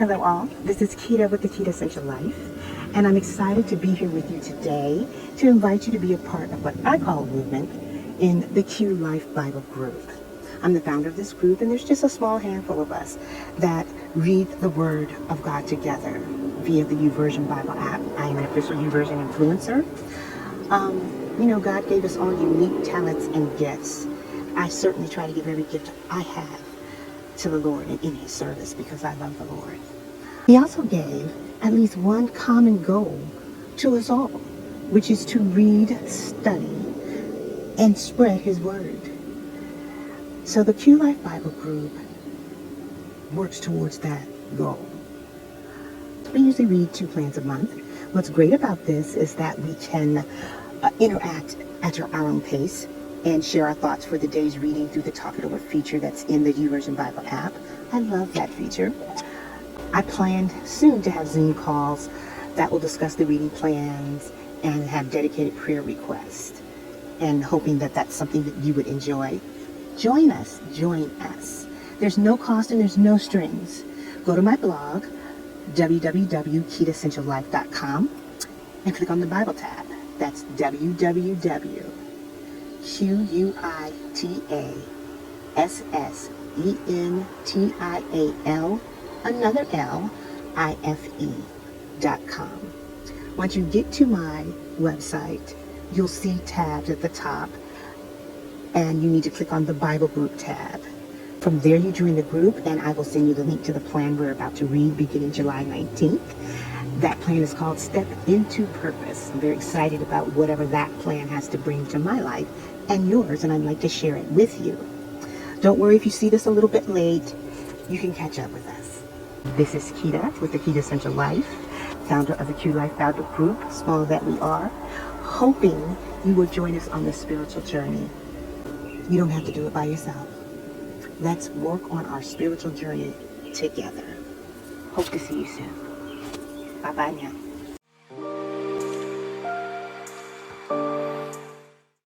Hello all, this is Quita with the Quitassential Life, and I'm excited to be here with you today to invite you to be a part of what I call a movement in the QLife Bible group. I'm the founder of this group, and there's just a small handful of us that read the Word of God together via the YouVersion Bible app. I am an official YouVersion influencer. God gave us all unique talents and gifts. I certainly try to give every gift I have to the Lord and in His service because I love the Lord. He also gave at least one common goal to us all, which is to read, study, and spread His Word. So the QLife Bible group works towards that goal. We usually read 2 plans a month. What's great about this is that we can interact at our own pace and share our thoughts for the day's reading through the Talk It Over feature that's in the YouVersion Bible app. I love that feature. I plan soon to have Zoom calls that will discuss the reading plans and have dedicated prayer requests, and hoping that that's something that you would enjoy. Join us. There's no cost and there's no strings. Go to my blog, www.quitassentiallife.com, and click on the Bible tab. That's www.QuitaSsential, another L, IFE.com. Once you get to my website, you'll see tabs at the top, and you need to click on the Bible group tab. From there, you join the group, and I will send you the link to the plan we're about to read beginning July 19th. That plan is called Step Into Purpose. I'm very excited about whatever that plan has to bring to my life and yours, and I'd like to share it with you. Don't worry if you see this a little bit late. You can catch up with us. This is Quita with the Quitassential Life, founder of the QLife Bible group, small that we are, hoping you will join us on this spiritual journey. You don't have to do it by yourself. Let's work on our spiritual journey together. Hope to see you soon. Bye-bye now.